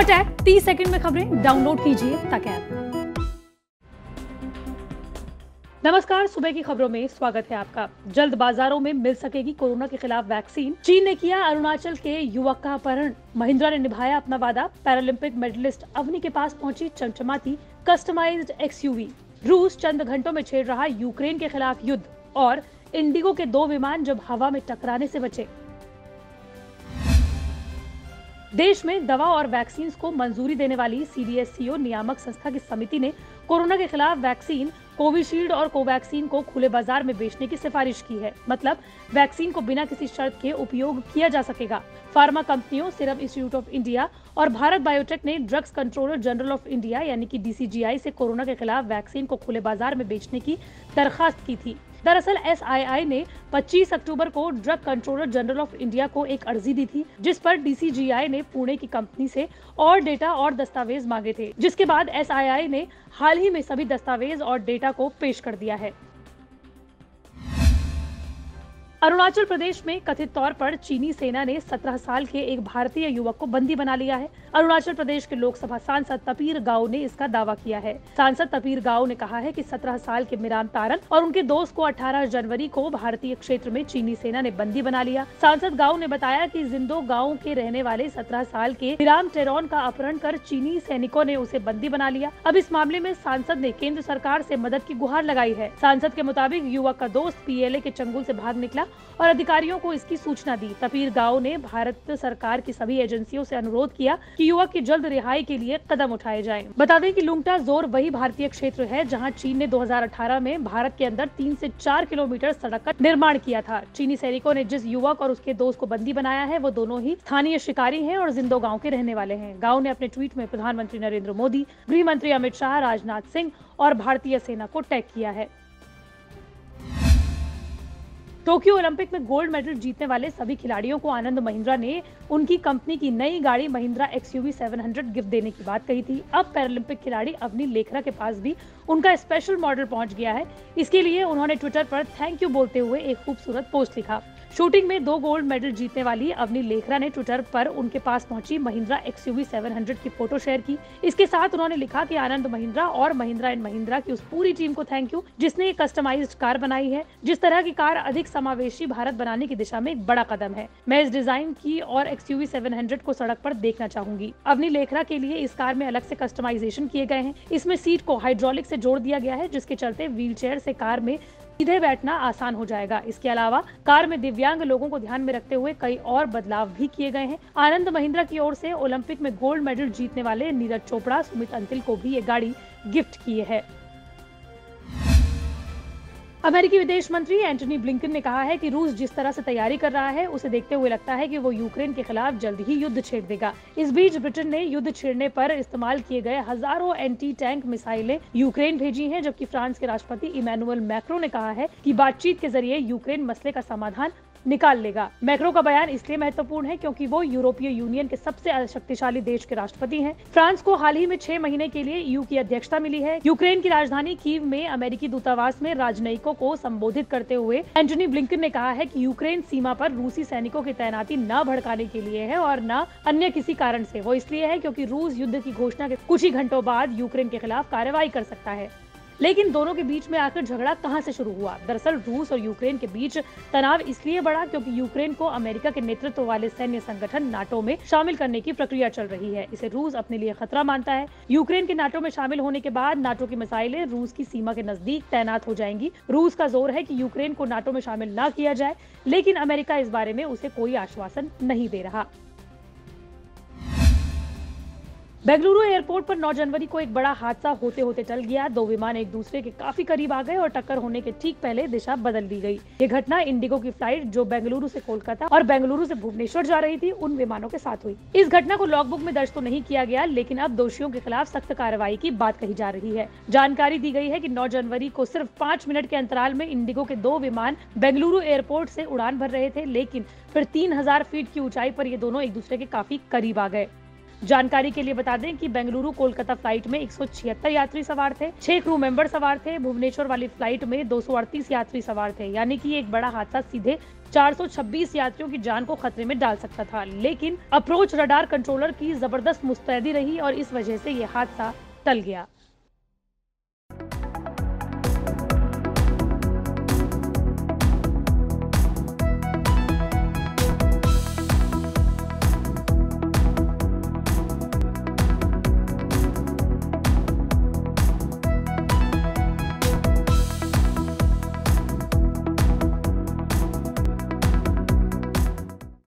फटाक 30 सेकंड में खबरें डाउनलोड कीजिए तक ऐप। नमस्कार, सुबह की खबरों में स्वागत है आपका। जल्द बाजारों में मिल सकेगी कोरोना के खिलाफ वैक्सीन। चीन ने किया अरुणाचल के युवक का अपहरण। महिंद्रा ने निभाया अपना वादा। पैरालंपिक मेडलिस्ट अवनी के पास पहुंची चमचमाती कस्टमाइज्ड एक्सयूवी। रूस चंद घंटों में छेड़ रहा यूक्रेन के खिलाफ युद्ध। और इंडिगो के 2 विमान जब हवा में टकराने से बचे। देश में दवा और वैक्सीन को मंजूरी देने वाली सीडीएससीओ नियामक संस्था की समिति ने कोरोना के खिलाफ वैक्सीन कोविशील्ड और कोवैक्सीन को खुले बाजार में बेचने की सिफारिश की है। मतलब वैक्सीन को बिना किसी शर्त के उपयोग किया जा सकेगा। फार्मा कंपनियों सीरम इंस्टीट्यूट ऑफ इंडिया और भारत बायोटेक ने drugs controller general of India यानी कि डीसीजीआई से कोरोना के खिलाफ वैक्सीन को खुले बाजार में बेचने की दरखास्त की थी। दरअसल एसआईआई ने 25 अक्टूबर को drug controller general of India को एक अर्जी दी थी, जिस पर डीसीजीआई ने पुणे की कंपनी से और डेटा और दस्तावेज मांगे थे, जिसके बाद एसआईआई ने हाल ही में सभी दस्तावेज और डेटा को पेश कर दिया है। अरुणाचल प्रदेश में कथित तौर पर चीनी सेना ने 17 साल के एक भारतीय युवक को बंदी बना लिया है। अरुणाचल प्रदेश के लोकसभा सांसद तपीर गाओ ने इसका दावा किया है। सांसद तपीर गाओ ने कहा है कि 17 साल के मिराम तारन और उनके दोस्त को 18 जनवरी को भारतीय क्षेत्र में चीनी सेना ने बंदी बना लिया। सांसद गाओ ने बताया कि जिंदो गाँव के रहने वाले 17 साल के मिराम टेरॉन का अपहरण कर चीनी सैनिकों ने उसे बंदी बना लिया। अब इस मामले में सांसद ने केंद्र सरकार से मदद की गुहार लगाई है। सांसद के मुताबिक युवक का दोस्त पीएलए के चंगुल से भाग निकला और अधिकारियों को इसकी सूचना दी। तपीर गाओ ने भारत सरकार की सभी एजेंसियों से अनुरोध किया कि युवक की जल्द रिहाई के लिए कदम उठाए जाएं। बता दें कि लुंगटा जोर वही भारतीय क्षेत्र है जहां चीन ने 2018 में भारत के अंदर 3 से 4 किलोमीटर सड़क का निर्माण किया था। चीनी सैनिकों ने जिस युवक और उसके दोस्त को बंदी बनाया है वो दोनों ही स्थानीय शिकारी हैं और जिंदो गाँव के रहने वाले हैं। गाओ ने अपने ट्वीट में प्रधानमंत्री नरेंद्र मोदी, गृह मंत्री अमित शाह, राजनाथ सिंह और भारतीय सेना को टैग किया है। टोक्यो ओलंपिक में गोल्ड मेडल जीतने वाले सभी खिलाड़ियों को आनंद महिंद्रा ने उनकी कंपनी की नई गाड़ी महिंद्रा एक्सयूवी 700 गिफ्ट देने की बात कही थी। अब पैरालंपिक खिलाड़ी अवनी लेखरा के पास भी उनका स्पेशल मॉडल पहुंच गया है। इसके लिए उन्होंने ट्विटर पर थैंक यू बोलते हुए एक खूबसूरत पोस्ट लिखा। शूटिंग में 2 गोल्ड मेडल जीतने वाली अवनी लेखरा ने ट्विटर पर उनके पास पहुंची महिंद्रा एक्सयूवी 700 की फोटो शेयर की। इसके साथ उन्होंने लिखा कि आनंद महिंद्रा और महिंद्रा एंड महिंद्रा की उस पूरी टीम को थैंक यू जिसने एक कस्टमाइज्ड कार बनाई है। जिस तरह की कार अधिक समावेशी भारत बनाने की दिशा में एक बड़ा कदम है। मैं इस डिजाइन की और एक्सयूवी 700 को सड़क पर देखना चाहूंगी। अवनी लेखरा के लिए इस कार में अलग से कस्टमाइजेशन किए गए हैं। इसमें सीट को हाइड्रोलिक से जोड़ दिया गया है, जिसके चलते व्हील चेयर से कार में सीधे बैठना आसान हो जाएगा। इसके अलावा कार में दिव्यांग लोगों को ध्यान में रखते हुए कई और बदलाव भी किए गए हैं। आनंद महिंद्रा की ओर से ओलंपिक में गोल्ड मेडल जीतने वाले नीरज चोपड़ा, सुमित अंतिल को भी ये गाड़ी गिफ्ट की है। अमेरिकी विदेश मंत्री एंटनी ब्लिंकन ने कहा है कि रूस जिस तरह से तैयारी कर रहा है उसे देखते हुए लगता है कि वो यूक्रेन के खिलाफ जल्द ही युद्ध छेड़ देगा। इस बीच ब्रिटेन ने युद्ध छेड़ने पर इस्तेमाल किए गए हजारों एंटी टैंक मिसाइलें यूक्रेन भेजी हैं, जबकि फ्रांस के राष्ट्रपति इमैनुअल मैक्रो ने कहा है कि बातचीत के जरिए यूक्रेन मसले का समाधान निकाल लेगा। मैक्रो का बयान इसलिए महत्वपूर्ण है क्योंकि वो यूरोपीय यूनियन के सबसे शक्तिशाली देश के राष्ट्रपति हैं। फ्रांस को हाल ही में 6 महीने के लिए ईयू की अध्यक्षता मिली है। यूक्रेन की राजधानी कीव में अमेरिकी दूतावास में राजनयिकों को संबोधित करते हुए एंटनी ब्लिंकन ने कहा है कि यूक्रेन सीमा पर रूसी सैनिकों की तैनाती न भड़काने के लिए है और न अन्य किसी कारण से। वो इसलिए है क्योंकि रूस युद्ध की घोषणा के कुछ ही घंटों बाद यूक्रेन के खिलाफ कार्रवाई कर सकता है। लेकिन दोनों के बीच में आखिर झगड़ा कहां से शुरू हुआ? दरअसल रूस और यूक्रेन के बीच तनाव इसलिए बढ़ा क्योंकि यूक्रेन को अमेरिका के नेतृत्व वाले सैन्य संगठन नाटो में शामिल करने की प्रक्रिया चल रही है। इसे रूस अपने लिए खतरा मानता है। यूक्रेन के नाटो में शामिल होने के बाद नाटो की मिसाइलें रूस की सीमा के नजदीक तैनात हो जाएंगी। रूस का जोर है कि यूक्रेन को नाटो में शामिल न किया जाए, लेकिन अमेरिका इस बारे में उसे कोई आश्वासन नहीं दे रहा। बेंगलुरु एयरपोर्ट पर 9 जनवरी को एक बड़ा हादसा होते होते टल गया। 2 विमान एक दूसरे के काफी करीब आ गए और टक्कर होने के ठीक पहले दिशा बदल दी गई। ये घटना इंडिगो की फ्लाइट जो बेंगलुरु से कोलकाता और बेंगलुरु से भुवनेश्वर जा रही थी उन विमानों के साथ हुई। इस घटना को लॉगबुक में दर्ज तो नहीं किया गया, लेकिन अब दोषियों के खिलाफ सख्त कार्रवाई की बात कही जा रही है। जानकारी दी गई है कि 9 जनवरी को सिर्फ 5 मिनट के अंतराल में इंडिगो के 2 विमान बेंगलुरु एयरपोर्ट से उड़ान भर रहे थे, लेकिन फिर 3000 फीट की ऊंचाई पर ये दोनों एक दूसरे के काफी करीब आ गए। जानकारी के लिए बता दें कि बेंगलुरु कोलकाता फ्लाइट में 176 यात्री सवार थे, 6 क्रू मेंबर सवार थे। भुवनेश्वर वाली फ्लाइट में 238 यात्री सवार थे। यानी कि एक बड़ा हादसा सीधे 426 यात्रियों की जान को खतरे में डाल सकता था, लेकिन अप्रोच रडार कंट्रोलर की जबरदस्त मुस्तैदी रही और इस वजह से ये हादसा टल गया।